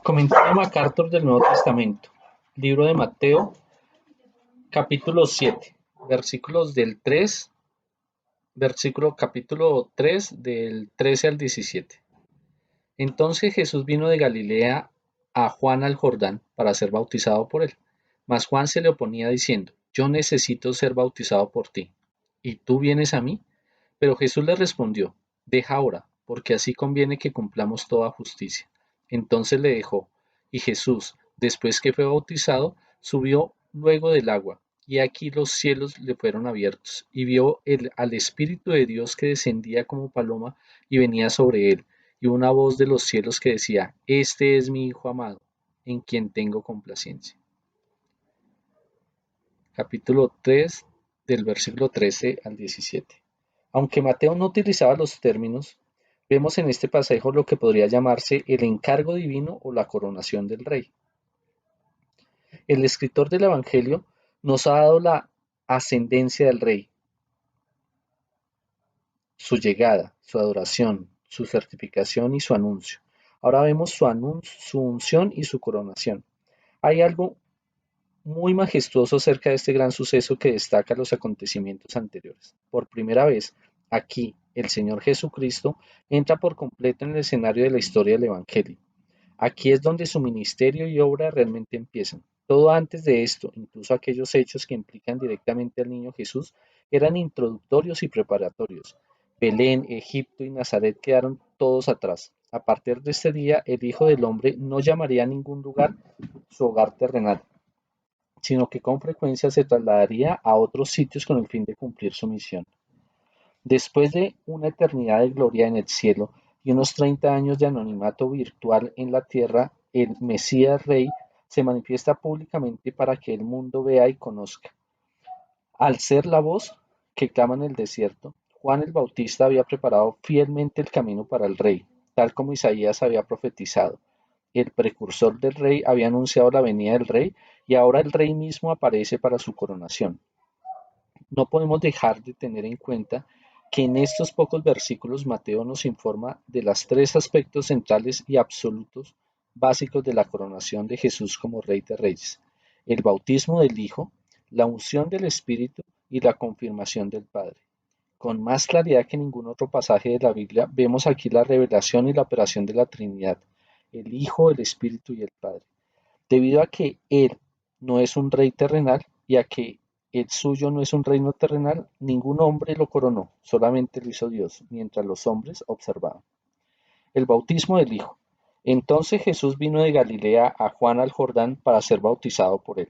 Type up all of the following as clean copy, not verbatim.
Comentario MacArthur del Nuevo Testamento, libro de Mateo, capítulo 7, versículos del 3, capítulo 3 del 13 al 17. Entonces Jesús vino de Galilea a Juan al Jordán para ser bautizado por él. Mas Juan se le oponía diciendo: Yo necesito ser bautizado por ti, ¿y tú vienes a mí? Pero Jesús le respondió: Deja ahora, porque así conviene que cumplamos toda justicia. Entonces le dejó, y Jesús, después que fue bautizado, subió luego del agua, y aquí los cielos le fueron abiertos, y vio al Espíritu de Dios que descendía como paloma y venía sobre él, y una voz de los cielos que decía: Este es mi Hijo amado, en quien tengo complacencia. Capítulo 3, del versículo 13 al 17. Aunque Mateo no utilizaba los términos, vemos en este pasaje lo que podría llamarse el encargo divino o la coronación del rey. El escritor del Evangelio nos ha dado la ascendencia del rey, su llegada, su adoración, su certificación y su anuncio. Ahora vemos su unción y su coronación. Hay algo muy majestuoso acerca de este gran suceso que destaca los acontecimientos anteriores. Por primera vez, aquí, el Señor Jesucristo entra por completo en el escenario de la historia del Evangelio. Aquí es donde su ministerio y obra realmente empiezan. Todo antes de esto, incluso aquellos hechos que implican directamente al niño Jesús, eran introductorios y preparatorios. Belén, Egipto y Nazaret quedaron todos atrás. A partir de este día, el Hijo del Hombre no llamaría a ningún lugar su hogar terrenal, sino que con frecuencia se trasladaría a otros sitios con el fin de cumplir su misión. Después de una eternidad de gloria en el cielo y unos 30 años de anonimato virtual en la tierra, el Mesías Rey se manifiesta públicamente para que el mundo vea y conozca. Al ser la voz que clama en el desierto, Juan el Bautista había preparado fielmente el camino para el Rey, tal como Isaías había profetizado. El precursor del Rey había anunciado la venida del Rey y ahora el Rey mismo aparece para su coronación. No podemos dejar de tener en cuenta que en estos pocos versículos Mateo nos informa de los tres aspectos centrales y absolutos básicos de la coronación de Jesús como Rey de Reyes: el bautismo del Hijo, la unción del Espíritu y la confirmación del Padre. Con más claridad que ningún otro pasaje de la Biblia, vemos aquí la revelación y la operación de la Trinidad, el Hijo, el Espíritu y el Padre. Debido a que Él no es un rey terrenal y a que el suyo no es un reino terrenal, ningún hombre lo coronó, solamente lo hizo Dios, mientras los hombres observaban. El bautismo del Hijo. Entonces Jesús vino de Galilea a Juan al Jordán para ser bautizado por él.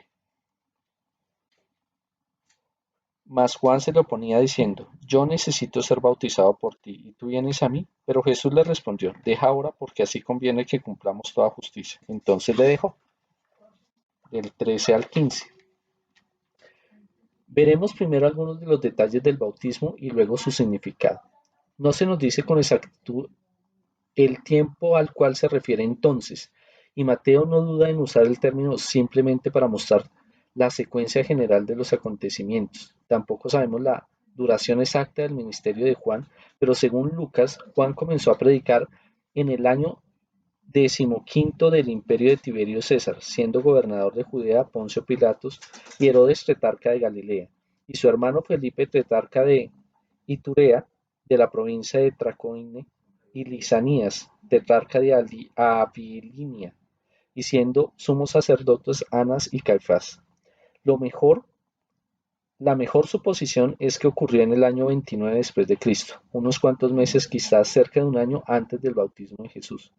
Mas Juan se le oponía diciendo: Yo necesito ser bautizado por ti, ¿y tú vienes a mí? Pero Jesús le respondió: Deja ahora, porque así conviene que cumplamos toda justicia. Entonces le dejó. Del 13 al 15. Veremos primero algunos de los detalles del bautismo y luego su significado. No se nos dice con exactitud el tiempo al cual se refiere entonces, y Mateo no duda en usar el término simplemente para mostrar la secuencia general de los acontecimientos. Tampoco sabemos la duración exacta del ministerio de Juan, pero según Lucas, Juan comenzó a predicar en el año 15º del imperio de Tiberio César, siendo gobernador de Judea Poncio Pilatos y Herodes tetrarca de Galilea, y su hermano Felipe tetrarca de Iturea, de la provincia de Traconite, y Lisanías tetrarca de Abilinia, y siendo sumos sacerdotes Anas y Caifás. La mejor suposición es que ocurrió en el año 29 después de Cristo, unos cuantos meses, quizás cerca de un año antes del bautismo de Jesús.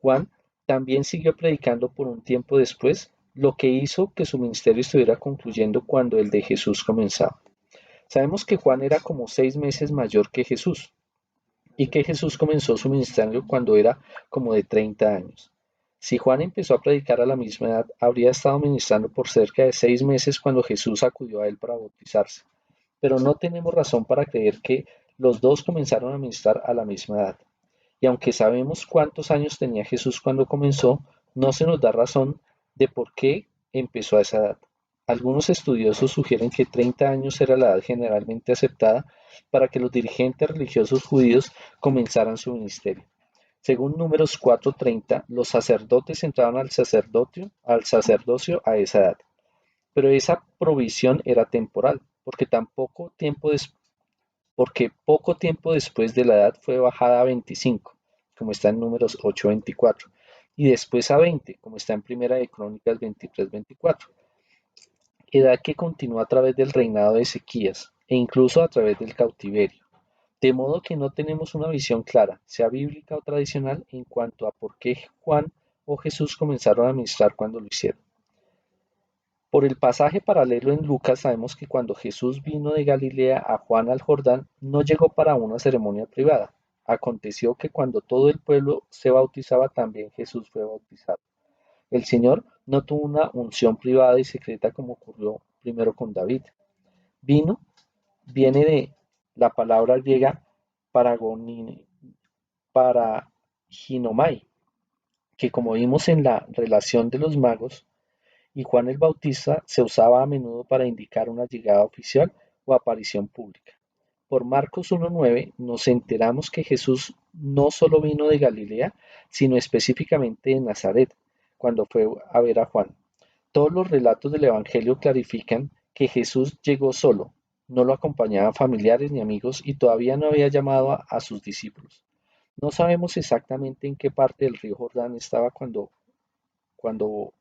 Juan también siguió predicando por un tiempo después, lo que hizo que su ministerio estuviera concluyendo cuando el de Jesús comenzaba. Sabemos que Juan era como 6 meses mayor que Jesús y que Jesús comenzó su ministerio cuando era como de 30 años. Si Juan empezó a predicar a la misma edad, habría estado ministrando por cerca de 6 meses cuando Jesús acudió a él para bautizarse. Pero no tenemos razón para creer que los dos comenzaron a ministrar a la misma edad. Y aunque sabemos cuántos años tenía Jesús cuando comenzó, no se nos da razón de por qué empezó a esa edad. Algunos estudiosos sugieren que 30 años era la edad generalmente aceptada para que los dirigentes religiosos judíos comenzaran su ministerio. Según Números 4:30, los sacerdotes entraban al sacerdocio a esa edad. Pero esa provisión era temporal, porque poco tiempo después de la edad fue bajada a 25, como está en Números 8:24, y después a 20, como está en Primera de Crónicas 23:24, edad que continuó a través del reinado de Ezequías e incluso a través del cautiverio. De modo que no tenemos una visión clara, sea bíblica o tradicional, en cuanto a por qué Juan o Jesús comenzaron a ministrar cuando lo hicieron. Por el pasaje paralelo en Lucas sabemos que cuando Jesús vino de Galilea a Juan al Jordán, no llegó para una ceremonia privada. Aconteció que cuando todo el pueblo se bautizaba, también Jesús fue bautizado. El Señor no tuvo una unción privada y secreta como ocurrió primero con David. Vino viene de la palabra griega paraginomai, que como vimos en la relación de los magos, y Juan el Bautista se usaba a menudo para indicar una llegada oficial o aparición pública. Por Marcos 1:9 nos enteramos que Jesús no solo vino de Galilea, sino específicamente de Nazaret, cuando fue a ver a Juan. Todos los relatos del Evangelio clarifican que Jesús llegó solo, no lo acompañaban familiares ni amigos y todavía no había llamado a sus discípulos. No sabemos exactamente en qué parte del río Jordán cuando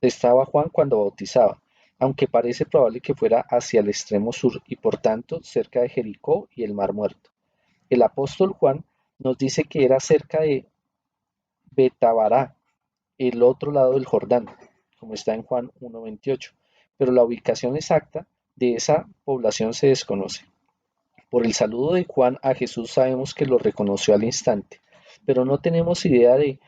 estaba Juan cuando bautizaba, aunque parece probable que fuera hacia el extremo sur y por tanto cerca de Jericó y el Mar Muerto. El apóstol Juan nos dice que era cerca de Betabará, el otro lado del Jordán, como está en Juan 1:28, pero la ubicación exacta de esa población se desconoce. Por el saludo de Juan a Jesús sabemos que lo reconoció al instante, pero no tenemos idea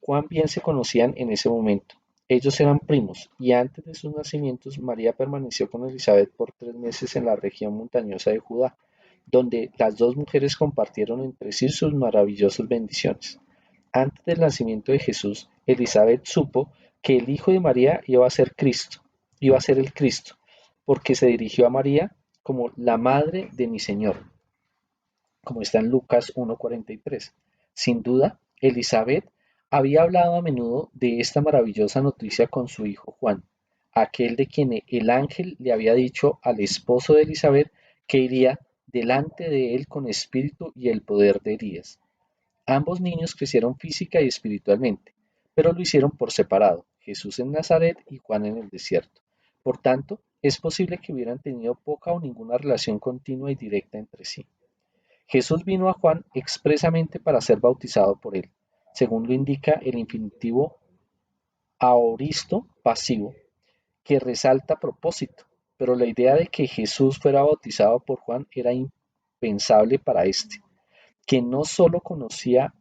cuán bien se conocían en ese momento. Ellos eran primos, y antes de sus nacimientos María permaneció con Elizabeth por 3 meses en la región montañosa de Judá, donde las dos mujeres compartieron entre sí sus maravillosas bendiciones. Antes del nacimiento de Jesús, Elizabeth supo que el hijo de María iba a ser el Cristo, porque se dirigió a María como la madre de mi Señor, como está en Lucas 1:43. Sin duda, Elizabeth había hablado a menudo de esta maravillosa noticia con su hijo Juan, aquel de quien el ángel le había dicho al esposo de Elizabeth que iría delante de él con espíritu y el poder de Elías. Ambos niños crecieron física y espiritualmente, pero lo hicieron por separado, Jesús en Nazaret y Juan en el desierto. Por tanto, es posible que hubieran tenido poca o ninguna relación continua y directa entre sí. Jesús vino a Juan expresamente para ser bautizado por él, según lo indica el infinitivo aoristo pasivo, que resalta propósito, pero la idea de que Jesús fuera bautizado por Juan era impensable para éste, que no solo conocía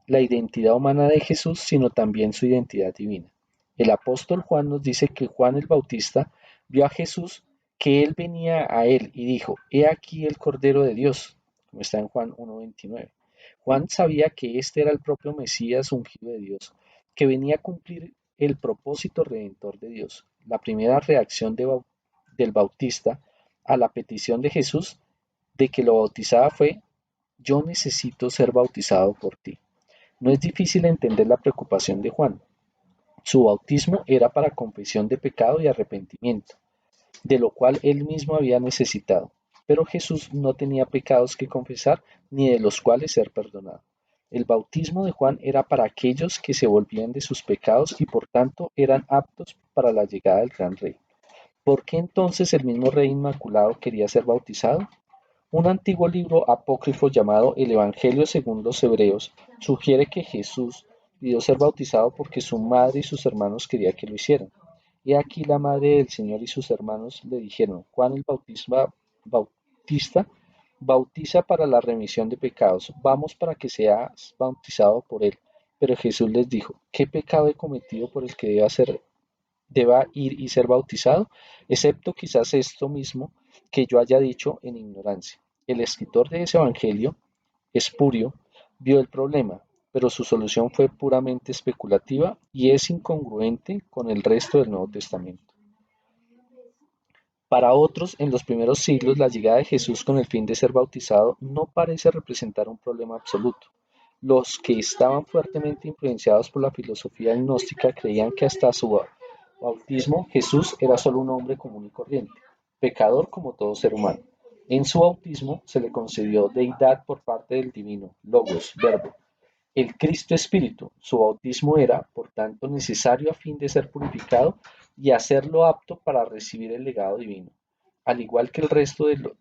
la identidad humana de Jesús, sino también su identidad divina. El apóstol Juan nos dice que Juan el Bautista vio a Jesús, que él venía a él y dijo, he aquí el Cordero de Dios, como está en Juan 1:29. Juan sabía que este era el propio Mesías ungido de Dios, que venía a cumplir el propósito redentor de Dios. La primera reacción del Bautista a la petición de Jesús de que lo bautizara fue, yo necesito ser bautizado por ti. No es difícil entender la preocupación de Juan. Su bautismo era para confesión de pecado y arrepentimiento, de lo cual él mismo había necesitado. Pero Jesús no tenía pecados que confesar ni de los cuales ser perdonado. El bautismo de Juan era para aquellos que se volvían de sus pecados y por tanto eran aptos para la llegada del gran rey. ¿Por qué entonces el mismo rey inmaculado quería ser bautizado? Un antiguo libro apócrifo llamado el Evangelio según los Hebreos sugiere que Jesús pidió ser bautizado porque su madre y sus hermanos querían que lo hicieran. Y aquí la madre del Señor y sus hermanos le dijeron, Juan el Bautista bautiza para la remisión de pecados, vamos para que seas bautizado por él. Pero Jesús les dijo, ¿qué pecado he cometido por el que deba ir y ser bautizado? Excepto quizás esto mismo que yo haya dicho en ignorancia. El escritor de ese evangelio, Espurio, vio el problema, pero su solución fue puramente especulativa y es incongruente con el resto del Nuevo Testamento. Para otros, en los primeros siglos, la llegada de Jesús con el fin de ser bautizado no parece representar un problema absoluto. Los que estaban fuertemente influenciados por la filosofía gnóstica creían que hasta su bautismo Jesús era solo un hombre común y corriente, pecador como todo ser humano. En su bautismo se le concedió deidad por parte del divino, Logos, Verbo, el Cristo Espíritu. Su bautismo era, por tanto, necesario a fin de ser purificado y hacerlo apto para recibir el legado divino. Al igual que el resto de los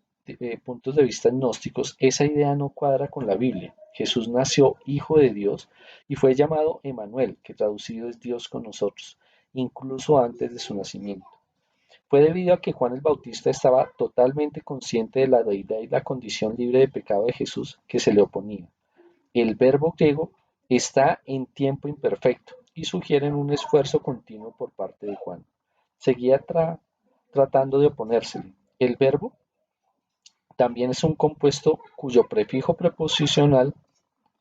puntos de vista gnósticos, esa idea no cuadra con la Biblia. Jesús nació hijo de Dios y fue llamado Emanuel, que traducido es Dios con nosotros, incluso antes de su nacimiento. Fue debido a que Juan el Bautista estaba totalmente consciente de la deidad y la condición libre de pecado de Jesús que se le oponía. El verbo griego está en tiempo imperfecto y sugiere un esfuerzo continuo por parte de Juan. Seguía tratando de oponérsele. El verbo también es un compuesto cuyo prefijo preposicional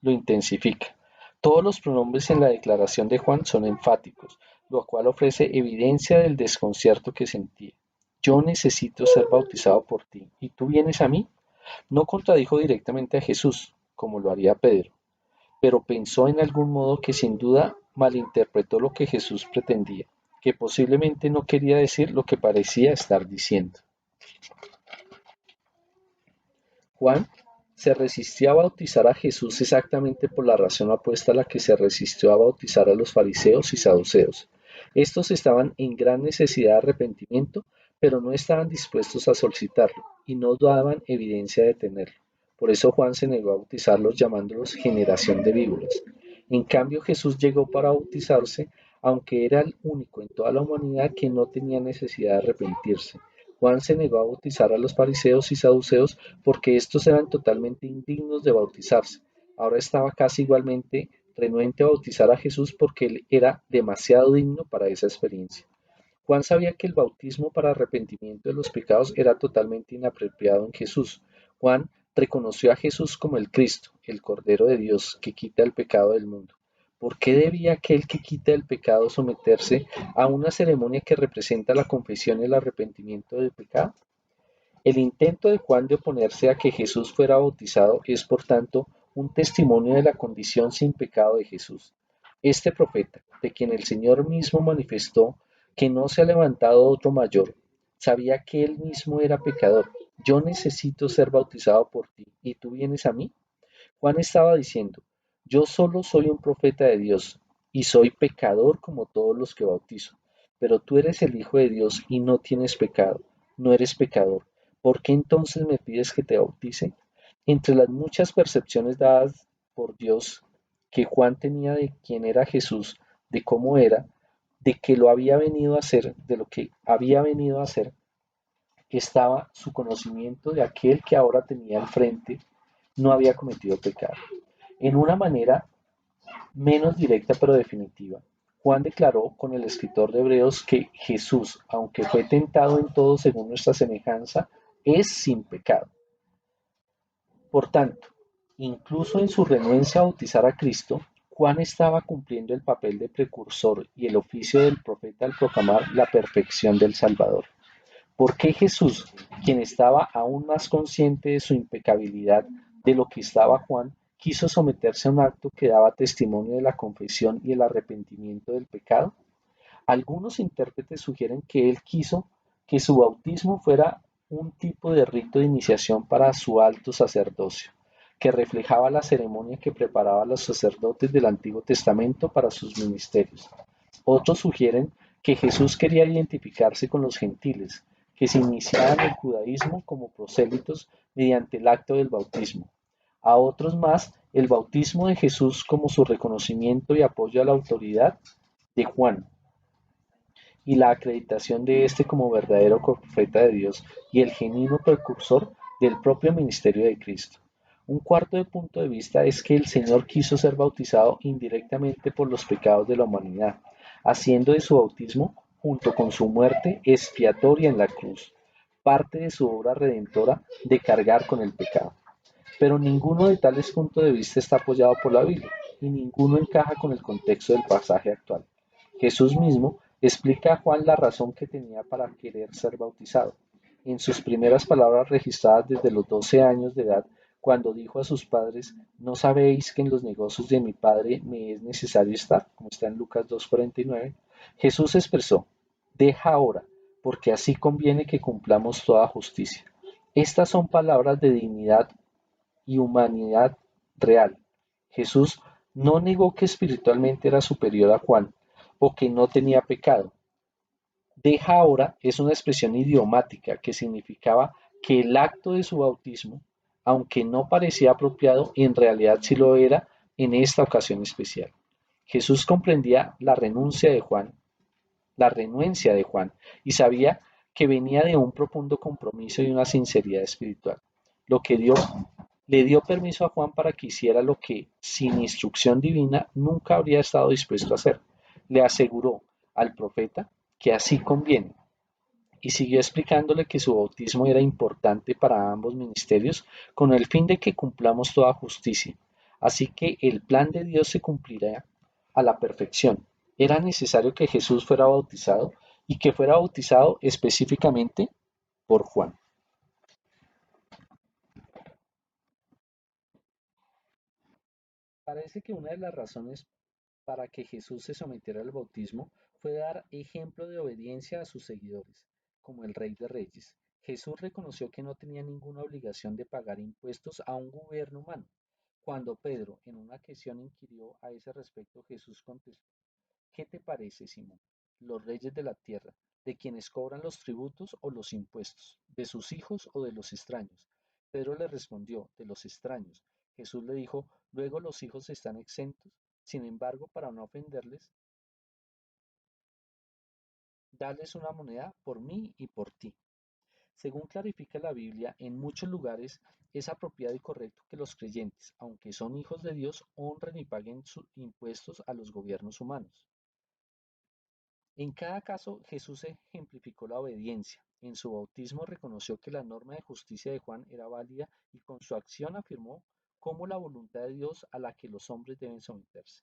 lo intensifica. Todos los pronombres en la declaración de Juan son enfáticos, lo cual ofrece evidencia del desconcierto que sentía. Yo necesito ser bautizado por ti, ¿y tú vienes a mí? No contradijo directamente a Jesús, como lo haría Pedro, pero pensó en algún modo que sin duda malinterpretó lo que Jesús pretendía, que posiblemente no quería decir lo que parecía estar diciendo. Juan se resistió a bautizar a Jesús exactamente por la razón opuesta a la que se resistió a bautizar a los fariseos y saduceos. Estos estaban en gran necesidad de arrepentimiento, pero no estaban dispuestos a solicitarlo y no daban evidencia de tenerlo. Por eso Juan se negó a bautizarlos llamándolos generación de víboras. En cambio Jesús llegó para bautizarse, aunque era el único en toda la humanidad que no tenía necesidad de arrepentirse. Juan se negó a bautizar a los fariseos y saduceos porque estos eran totalmente indignos de bautizarse. Ahora estaba casi igualmente renuente a bautizar a Jesús porque él era demasiado digno para esa experiencia. Juan sabía que el bautismo para arrepentimiento de los pecados era totalmente inapropiado en Jesús. Juan reconoció a Jesús como el Cristo, el Cordero de Dios que quita el pecado del mundo. ¿Por qué debía aquel que quita el pecado someterse a una ceremonia que representa la confesión y el arrepentimiento del pecado? El intento de Juan de oponerse a que Jesús fuera bautizado es, por tanto, un testimonio de la condición sin pecado de Jesús. Este profeta, de quien el Señor mismo manifestó que no se ha levantado otro mayor, sabía que él mismo era pecador. Yo necesito ser bautizado por ti, ¿y tú vienes a mí? Juan estaba diciendo, yo solo soy un profeta de Dios, y soy pecador como todos los que bautizo, pero tú eres el Hijo de Dios y no tienes pecado, no eres pecador. ¿Por qué entonces me pides que te bautice? Entre las muchas percepciones dadas por Dios que Juan tenía de quién era Jesús, de cómo era, de que lo había venido a hacer, de lo que había venido a hacer, estaba su conocimiento de aquel que ahora tenía al frente, no había cometido pecado. En una manera menos directa pero definitiva, Juan declaró con el escritor de Hebreos que Jesús, aunque fue tentado en todo según nuestra semejanza, es sin pecado. Por tanto, incluso en su renuencia a bautizar a Cristo, Juan estaba cumpliendo el papel de precursor y el oficio del profeta al proclamar la perfección del Salvador. ¿Por qué Jesús, quien estaba aún más consciente de su impecabilidad de lo que estaba Juan, quiso someterse a un acto que daba testimonio de la confesión y el arrepentimiento del pecado? Algunos intérpretes sugieren que él quiso que su bautismo fuera un tipo de rito de iniciación para su alto sacerdocio, que reflejaba la ceremonia que preparaban los sacerdotes del Antiguo Testamento para sus ministerios. Otros sugieren que Jesús quería identificarse con los gentiles, que se iniciaban en el judaísmo como prosélitos mediante el acto del bautismo. A otros más, el bautismo de Jesús como su reconocimiento y apoyo a la autoridad de Juan, y la acreditación de éste como verdadero profeta de Dios y el genuino precursor del propio ministerio de Cristo. Un cuarto punto de vista es que el Señor quiso ser bautizado indirectamente por los pecados de la humanidad, haciendo de su bautismo, junto con su muerte expiatoria en la cruz, parte de su obra redentora de cargar con el pecado. Pero ninguno de tales puntos de vista está apoyado por la Biblia y ninguno encaja con el contexto del pasaje actual. Jesús mismo explica a Juan la razón que tenía para querer ser bautizado. en sus primeras palabras registradas desde los 12 años de edad, cuando dijo a sus padres, ¿no sabéis que en los negocios de mi padre me es necesario estar? Como está en Lucas 2:49. Jesús expresó, deja ahora, porque así conviene que cumplamos toda justicia. Estas son palabras de dignidad y humanidad real. Jesús no negó que espiritualmente era superior a Juan o que no tenía pecado. Deja ahora es una expresión idiomática que significaba que el acto de su bautismo, aunque no parecía apropiado, en realidad sí lo era en esta ocasión especial. Jesús comprendía la renuencia de Juan, y sabía que venía de un profundo compromiso y una sinceridad espiritual, lo que le dio permiso a Juan para que hiciera lo que, sin instrucción divina, nunca habría estado dispuesto a hacer. Le aseguró al profeta que así conviene, y siguió explicándole que su bautismo era importante para ambos ministerios con el fin de que cumplamos toda justicia. Así que el plan de Dios se cumplirá a la perfección. Era necesario que Jesús fuera bautizado y que fuera bautizado específicamente por Juan. Parece que una de las razones para que Jesús se sometiera al bautismo fue dar ejemplo de obediencia a sus seguidores, como el Rey de Reyes. Jesús reconoció que no tenía ninguna obligación de pagar impuestos a un gobierno humano. Cuando Pedro en una ocasión inquirió a ese respecto, Jesús contestó, ¿qué te parece, Simón? ¿Los reyes de la tierra, de quienes cobran los tributos o los impuestos, de sus hijos o de los extraños? Pedro le respondió, de los extraños. Jesús le dijo, luego los hijos están exentos. Sin embargo, para no ofenderles, dales una moneda por mí y por ti. Según clarifica la Biblia, en muchos lugares es apropiado y correcto que los creyentes, aunque son hijos de Dios, honren y paguen sus impuestos a los gobiernos humanos. En cada caso, Jesús ejemplificó la obediencia. En su bautismo reconoció que la norma de justicia de Juan era válida y con su acción afirmó como la voluntad de Dios a la que los hombres deben someterse.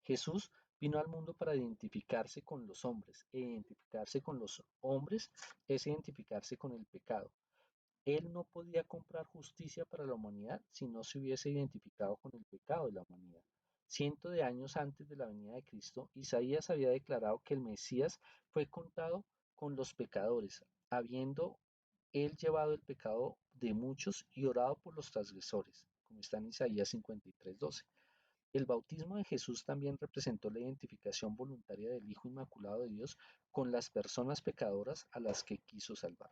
Jesús vino al mundo para identificarse con los hombres, e identificarse con los hombres es identificarse con el pecado. Él no podía comprar justicia para la humanidad si no se hubiese identificado con el pecado de la humanidad. Cientos de años antes de la venida de Cristo, Isaías había declarado que el Mesías fue contado con los pecadores, habiendo él llevado el pecado de muchos y orado por los transgresores, como está en Isaías 53:12. El bautismo de Jesús también representó la identificación voluntaria del Hijo Inmaculado de Dios con las personas pecadoras a las que quiso salvar.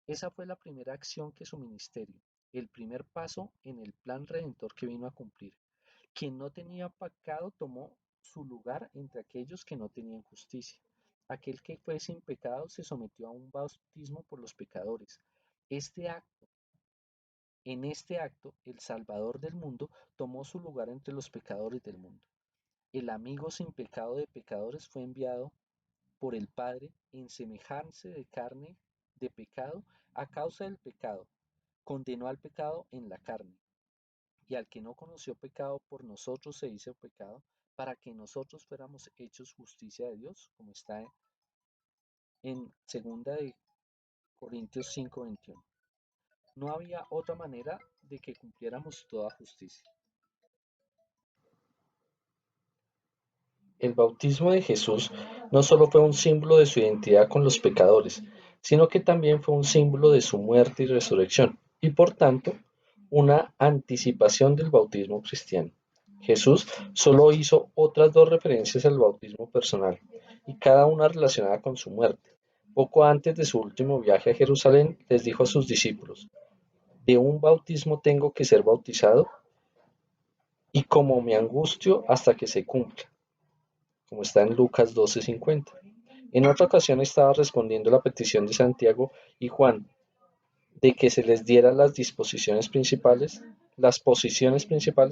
Esa fue la primera acción que su ministerio, el primer paso en el plan redentor que vino a cumplir. Quien no tenía pecado tomó su lugar entre aquellos que no tenían justicia. Aquel que fue sin pecado se sometió a un bautismo por los pecadores. Este acto, en este acto, el Salvador del mundo tomó su lugar entre los pecadores del mundo. El amigo sin pecado de pecadores fue enviado por el Padre en semejanza de carne de pecado a causa del pecado. Condenó al pecado en la carne, y al que no conoció pecado por nosotros se hizo pecado, para que nosotros fuéramos hechos justicia de Dios, como está en segunda de Corintios 5:21. No había otra manera de que cumpliéramos toda justicia. El bautismo de Jesús no solo fue un símbolo de su identidad con los pecadores, sino que también fue un símbolo de su muerte y resurrección, y por tanto, una anticipación del bautismo cristiano. Jesús solo hizo otras dos referencias al bautismo personal, y cada una relacionada con su muerte. Poco antes de su último viaje a Jerusalén, les dijo a sus discípulos, de un bautismo tengo que ser bautizado, y como me angustio hasta que se cumpla, como está en Lucas 12:50. En otra ocasión estaba respondiendo la petición de Santiago y Juan de que se les diera las posiciones principales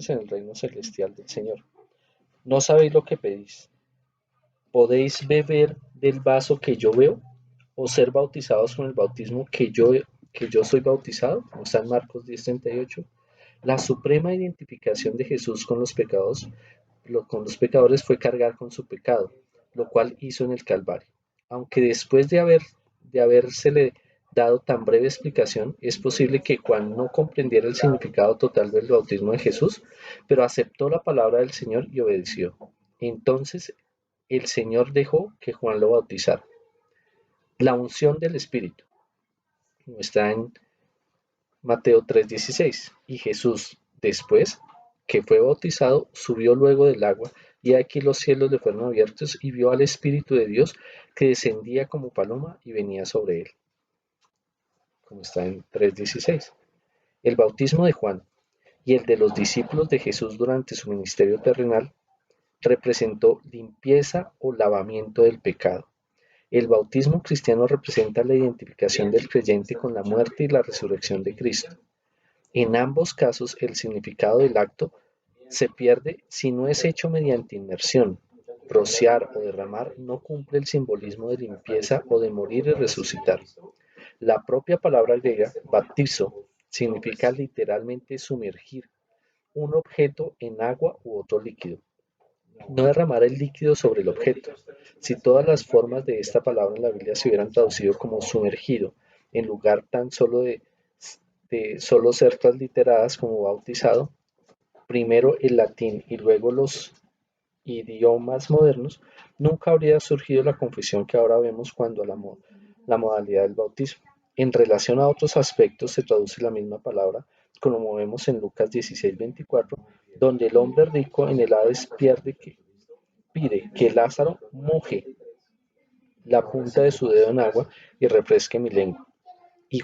en el reino celestial del Señor. No sabéis lo que pedís. ¿Podéis beber del vaso que yo veo o ser bautizados con el bautismo que yo soy bautizado? Como está en Marcos 10:38. La suprema identificación de Jesús con los pecadores fue cargar con su pecado, lo cual hizo en el Calvario. Aunque después de haber de habérsele dado tan breve explicación, es posible que Juan no comprendiera el significado total del bautismo de Jesús, pero aceptó la palabra del Señor y obedeció. Entonces el Señor dejó que Juan lo bautizara. La unción del Espíritu está en Mateo 3:16. Y Jesús, después que fue bautizado, subió luego del agua, y aquí los cielos le fueron abiertos, y vio al Espíritu de Dios que descendía como paloma y venía sobre él, como está en 3:16. El bautismo de Juan y el de los discípulos de Jesús durante su ministerio terrenal representó limpieza o lavamiento del pecado. El bautismo cristiano representa la identificación del creyente con la muerte y la resurrección de Cristo. En ambos casos, el significado del acto se pierde si no es hecho mediante inmersión. Rociar o derramar no cumple el simbolismo de limpieza o de morir y resucitar. La propia palabra griega, baptizo, significa literalmente sumergir un objeto en agua u otro líquido. No derramar el líquido sobre el objeto. Si todas las formas de esta palabra en la Biblia se hubieran traducido como sumergido, en lugar tan solo de solo ser transliteradas como bautizado, primero el latín y luego los idiomas modernos, nunca habría surgido la confusión que ahora vemos cuando la modalidad del bautismo. En relación a otros aspectos se traduce la misma palabra, como vemos en Lucas 16:24, donde el hombre rico en el Hades pide que Lázaro moje la punta de su dedo en agua y refresque mi lengua. Y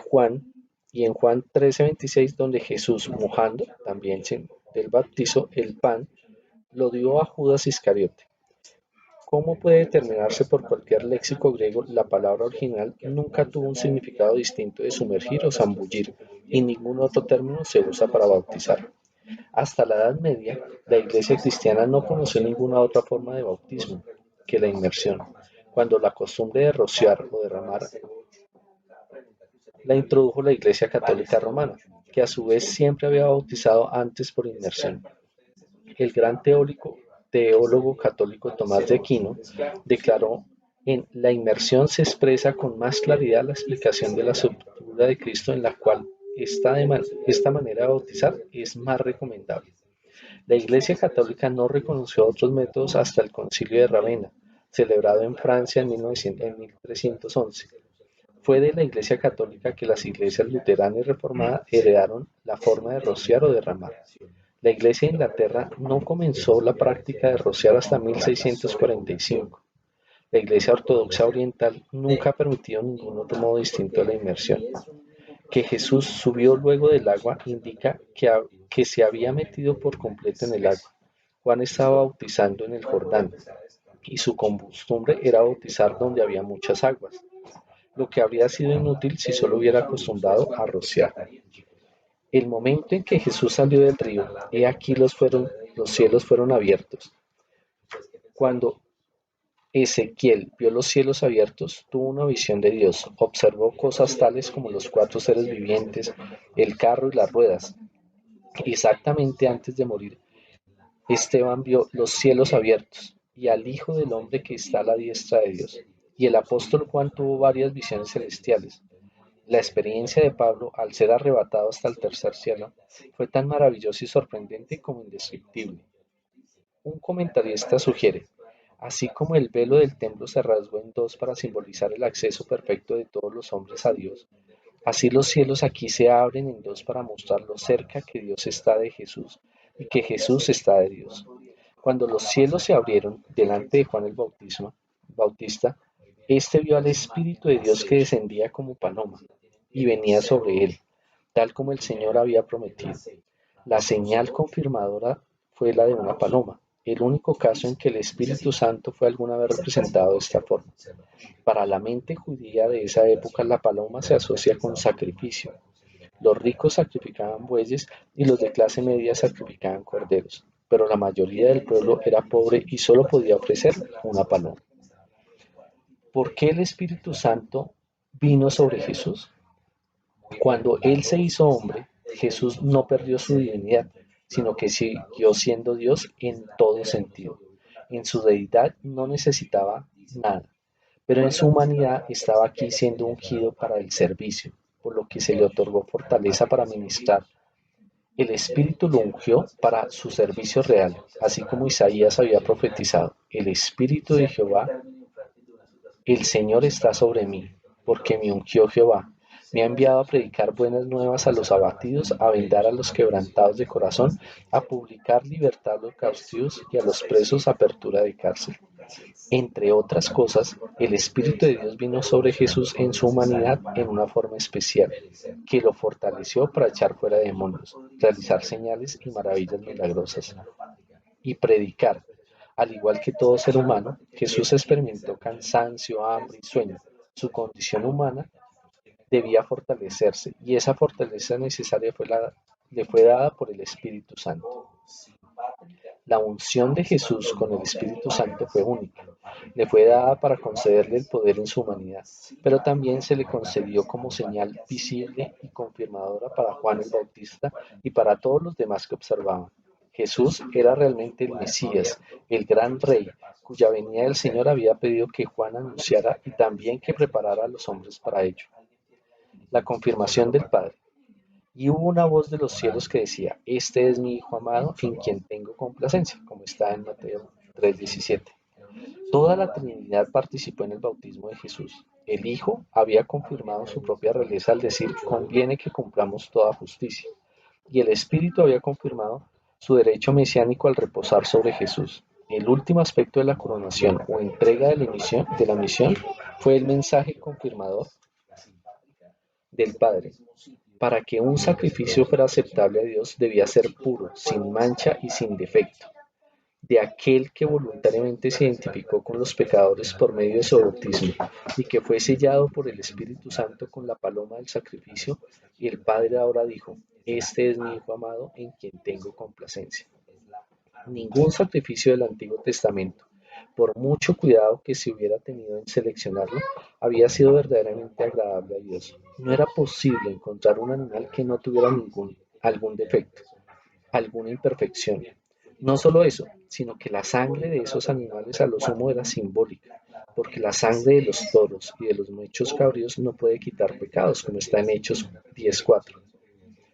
y en Juan 13:26, donde Jesús, mojando también del bautizo el pan, lo dio a Judas Iscariote. Como puede determinarse por cualquier léxico griego, la palabra original nunca tuvo un significado distinto de sumergir o zambullir, y ningún otro término se usa para bautizar. Hasta la Edad Media, la Iglesia cristiana no conoció ninguna otra forma de bautismo que la inmersión, cuando la costumbre de rociar o derramar la introdujo la Iglesia Católica Romana, que a su vez siempre había bautizado antes por inmersión. El gran teólogo católico Tomás de Aquino declaró: en la inmersión se expresa con más claridad la explicación de la sepultura de Cristo, en la cual esta manera de bautizar es más recomendable. La Iglesia Católica no reconoció otros métodos hasta el Concilio de Ravenna, celebrado en Francia en 1311. Fue de la Iglesia Católica que las iglesias luterana y reformada heredaron la forma de rociar o derramar. La Iglesia de Inglaterra no comenzó la práctica de rociar hasta 1645. La Iglesia Ortodoxa Oriental nunca ha permitido ningún otro modo distinto de la inmersión. Que Jesús subió luego del agua indica que se había metido por completo en el agua. Juan estaba bautizando en el Jordán, y su costumbre era bautizar donde había muchas aguas, lo que habría sido inútil si solo hubiera acostumbrado a rociar. El momento en que Jesús salió del río, he aquí los cielos fueron abiertos. Cuando Ezequiel vio los cielos abiertos, tuvo una visión de Dios, observó cosas tales como los cuatro seres vivientes, el carro y las ruedas. Exactamente antes de morir, Esteban vio los cielos abiertos y al Hijo del Hombre que está a la diestra de Dios. Y el apóstol Juan tuvo varias visiones celestiales. La experiencia de Pablo, al ser arrebatado hasta el tercer cielo, fue tan maravillosa y sorprendente como indescriptible. Un comentarista sugiere: así como el velo del templo se rasgó en dos para simbolizar el acceso perfecto de todos los hombres a Dios, así los cielos aquí se abren en dos para mostrar lo cerca que Dios está de Jesús y que Jesús está de Dios. Cuando los cielos se abrieron delante de Juan el Bautista, éste vio al Espíritu de Dios que descendía como paloma y venía sobre él, tal como el Señor había prometido. La señal confirmadora fue la de una paloma, el único caso en que el Espíritu Santo fue alguna vez representado de esta forma. Para la mente judía de esa época, la paloma se asocia con sacrificio. Los ricos sacrificaban bueyes y los de clase media sacrificaban corderos, pero la mayoría del pueblo era pobre y solo podía ofrecer una paloma. ¿Por qué el Espíritu Santo vino sobre Jesús? Cuando Él se hizo hombre, Jesús no perdió su divinidad, sino que siguió siendo Dios en todo sentido. En su deidad no necesitaba nada. pero en su humanidad estaba aquí siendo ungido para el servicio, por lo que se le otorgó fortaleza para ministrar. El Espíritu lo ungió para su servicio real, así como Isaías había profetizado. El Espíritu de Jehová, el Señor está sobre mí, porque me ungió Jehová. Me ha enviado a predicar buenas nuevas a los abatidos, a vendar a los quebrantados de corazón, a publicar libertad a los cautivos y a los presos apertura de cárcel. Entre otras cosas, el Espíritu de Dios vino sobre Jesús en su humanidad en una forma especial, que lo fortaleció para echar fuera demonios, realizar señales y maravillas milagrosas y predicar. Al igual que todo ser humano, Jesús experimentó cansancio, hambre y sueño. Su condición humana debía fortalecerse y esa fortaleza necesaria le fue dada por el Espíritu Santo. La unción de Jesús con el Espíritu Santo fue única. Le fue dada para concederle el poder en su humanidad, pero también se le concedió como señal visible y confirmadora para Juan el Bautista y para todos los demás que observaban. Jesús era realmente el Mesías, el gran rey, cuya venida el Señor había pedido que Juan anunciara y también que preparara a los hombres para ello. La confirmación del Padre. Y hubo una voz de los cielos que decía, este es mi Hijo amado, en quien tengo complacencia, como está en Mateo 3:17. Toda la Trinidad participó en el bautismo de Jesús. El Hijo había confirmado su propia realeza al decir, conviene que cumplamos toda justicia. Y el Espíritu había confirmado su derecho mesiánico al reposar sobre Jesús. El último aspecto de la coronación o entrega de la misión fue el mensaje confirmador del Padre. Para que un sacrificio fuera aceptable a Dios debía ser puro, sin mancha y sin defecto. De aquel que voluntariamente se identificó con los pecadores por medio de su bautismo y que fue sellado por el Espíritu Santo con la paloma del sacrificio, y el Padre ahora dijo, este es mi Hijo amado en quien tengo complacencia. Ningún sacrificio del Antiguo Testamento, por mucho cuidado que se hubiera tenido en seleccionarlo, había sido verdaderamente agradable a Dios. No era posible encontrar un animal que no tuviera algún defecto, alguna imperfección. No solo eso, sino que la sangre de esos animales a lo sumo era simbólica, porque la sangre de los toros y de los machos cabríos no puede quitar pecados, como está en Hechos 10:4.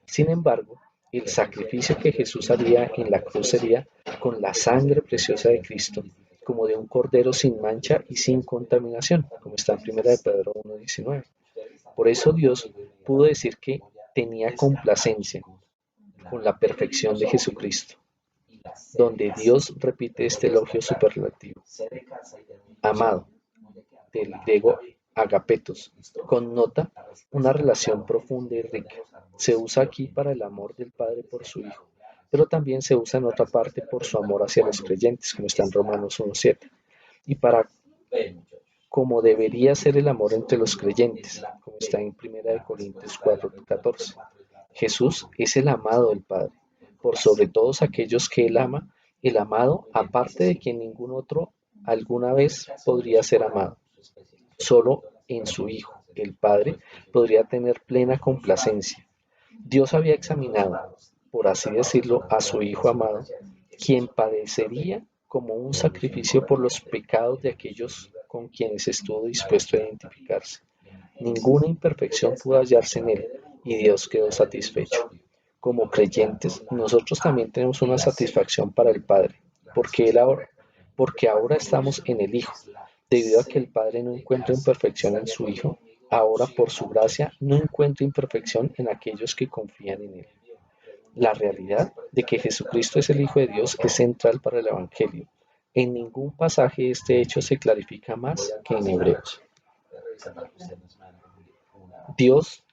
Sin embargo, el sacrificio que Jesús haría en la cruz sería con la sangre preciosa de Cristo, como de un cordero sin mancha y sin contaminación, como está en 1 de Pedro 1:19. Por eso Dios pudo decir que tenía complacencia con la perfección de Jesucristo, donde Dios repite este elogio superlativo. Amado, del griego agapetos, connota una relación profunda y rica. Se usa aquí para el amor del Padre por su Hijo, pero también se usa en otra parte por su amor hacia los creyentes, como está en Romanos 1:7, y para como debería ser el amor entre los creyentes, como está en 1 Corintios 4:14. Jesús es el amado del Padre, por sobre todos aquellos que Él ama, el amado, aparte de quien ningún otro alguna vez podría ser amado. Solo en su Hijo, el Padre, podría tener plena complacencia. Dios había examinado, por así decirlo, a su Hijo amado, quien padecería como un sacrificio por los pecados de aquellos con quienes estuvo dispuesto a identificarse. Ninguna imperfección pudo hallarse en él y Dios quedó satisfecho. Como creyentes, nosotros también tenemos una satisfacción para el Padre, porque ahora estamos en el Hijo. Debido a que el Padre no encuentra imperfección en su Hijo, ahora por su gracia no encuentra imperfección en aquellos que confían en Él. La realidad de que Jesucristo es el Hijo de Dios es central para el Evangelio. En ningún pasaje este hecho se clarifica más que en Hebreos. Dios,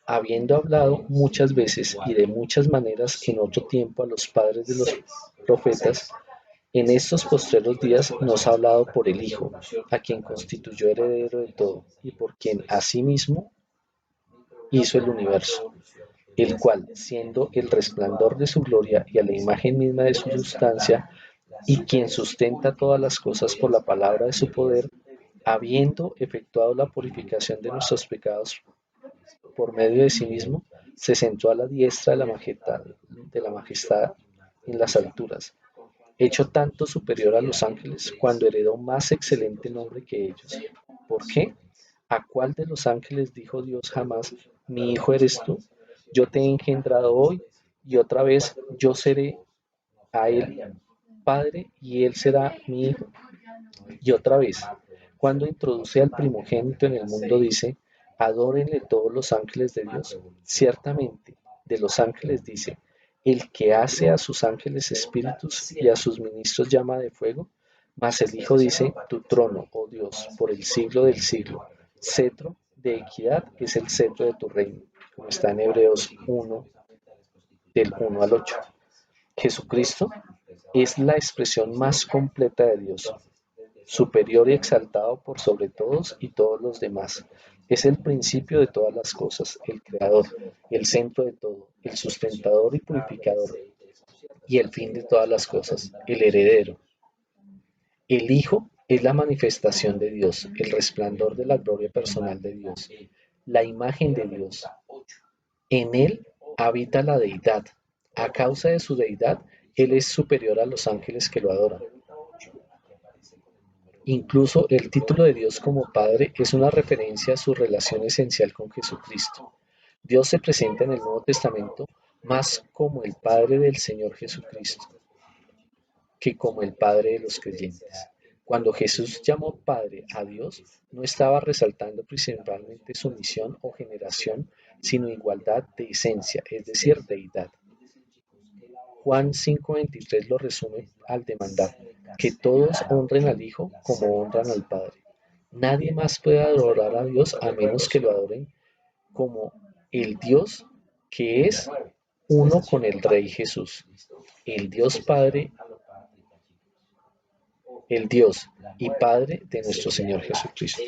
habiendo hablado muchas veces y de muchas maneras en otro tiempo a los padres de los profetas, en estos postreros días nos ha hablado por el Hijo, a quien constituyó heredero de todo, y por quien asimismo hizo el universo, el cual, siendo el resplandor de su gloria y a la imagen misma de su sustancia, y quien sustenta todas las cosas por la palabra de su poder, habiendo efectuado la purificación de nuestros pecados por medio de sí mismo, se sentó a la diestra de la majestad en las alturas, hecho tanto superior a los ángeles cuando heredó más excelente nombre que ellos. ¿Por qué? ¿A cuál de los ángeles dijo Dios jamás, mi hijo eres tú? Yo te he engendrado hoy y otra vez yo seré a él padre y él será mi hijo. Y otra vez, cuando introduce al primogénito en el mundo dice, adórenle todos los ángeles de Dios. Ciertamente, de los ángeles dice, el que hace a sus ángeles espíritus y a sus ministros llama de fuego, mas el Hijo dice, tu trono, oh Dios, por el siglo del siglo, cetro de equidad es el cetro de tu reino, como está en Hebreos 1, del 1 al 8. Jesucristo es la expresión más completa de Dios, superior y exaltado por sobre todos y todos los demás. Es el principio de todas las cosas, el creador, el centro de todo, el sustentador y purificador, y el fin de todas las cosas, el heredero. El Hijo es la manifestación de Dios, el resplandor de la gloria personal de Dios, la imagen de Dios. En él habita la deidad. A causa de su deidad, él es superior a los ángeles que lo adoran. Incluso el título de Dios como Padre es una referencia a su relación esencial con Jesucristo. Dios se presenta en el Nuevo Testamento más como el Padre del Señor Jesucristo que como el Padre de los creyentes. Cuando Jesús llamó Padre a Dios, no estaba resaltando principalmente su misión o generación, sino igualdad de esencia, es decir, deidad. Juan 5:23 lo resume al demandar que todos honren al Hijo como honran al Padre. Nadie más puede adorar a Dios a menos que lo adoren como el Dios que es uno con el Rey Jesús, el Dios Padre, el Dios y Padre de nuestro Señor Jesucristo.